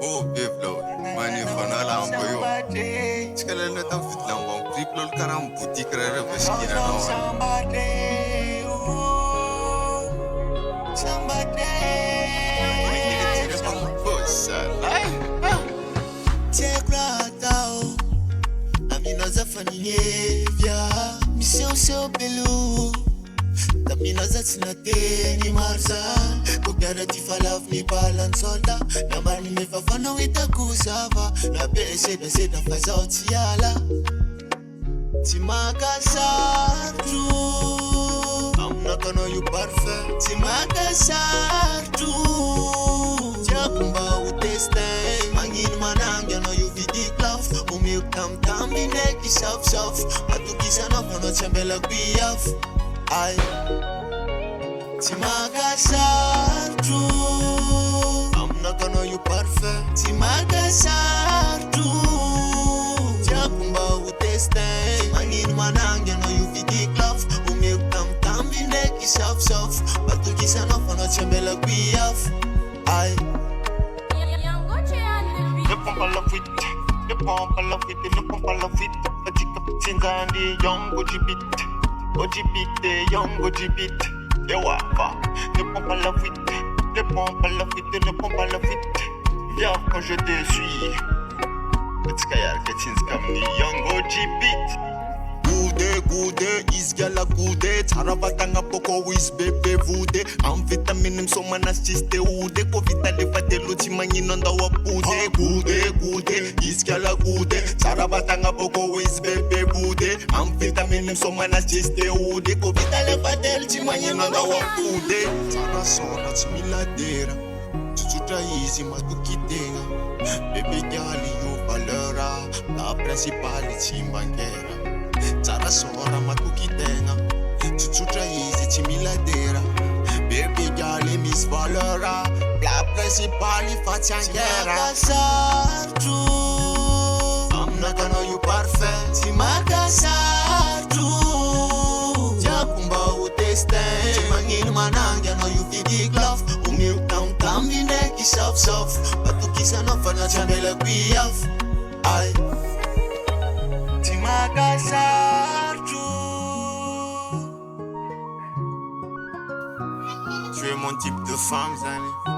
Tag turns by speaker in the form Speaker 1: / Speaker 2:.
Speaker 1: Oh, beblo, mani fanala amboyo. Skala na tam fit lang wang triple karam boutique rere beskina no.
Speaker 2: Tegratao, amina zafaniyevya, miseu seu pelu. Tamina zatsina teny marzan kobiara ty falavy balansolda nambany mefafana hitako zava na besedaseda fa zaho tsy ala tsy mankasarotro aminakanao io parfum tsy mankasarotro tiako mba ho testin magnino manangy anao io vidiko lafo omeko tamtamby ndraiky safosafo matokisanao fanao tsy ambelako iafo ay tsy mankasarotro aminakanao io parfum tsy mankasarotro tiako mba ho testin magnino manangy anao io vidiko lafo omeko tamtamby ndraiky safosafo matokisanao fanao tsy ambelako iafo ay
Speaker 3: Ne prends pas la fuite, ne prends pas la fuite, ne prends pas la fuite. Fatika Sinzandi, young Ojibit, young Ojibit. Yawapa, ne prends pas la fuite, ne prends pas la fuite, ne prends pas la fuite. Viens quand je te suis. Fatika Sinzkamni, young Ojibit.
Speaker 2: Gude, isgala gude Tsara vatagna boko is bebe vude Am vitamine msomana siste ude Ko vita lefatelo tsy magnino andao apude Gude, isgala gude Tsara vatagna boko is bebe vude Am vitamine msomana siste ude Ko vita lefatelo tsy magnino andao apude Tsara sona tsy miladera Tsutsutra izy matukitega Bebe gali io valera La principale tsy mbangera Tsara sora matukitena Tsutsutra izy tsy miladera Bebe gali mis valera La principale fa tsy angera Tsy mankasarotro aminakanao io parfum Tsy mankasarotro tiako mba ho testin Tsy magnino manangy anao io vidiko lafo omeko tamtamby ndraiky safosafo matokisanao fanao tsy ambelako iafo ay tsy mankasarotro.
Speaker 1: Tu es mon type de femme, Zani.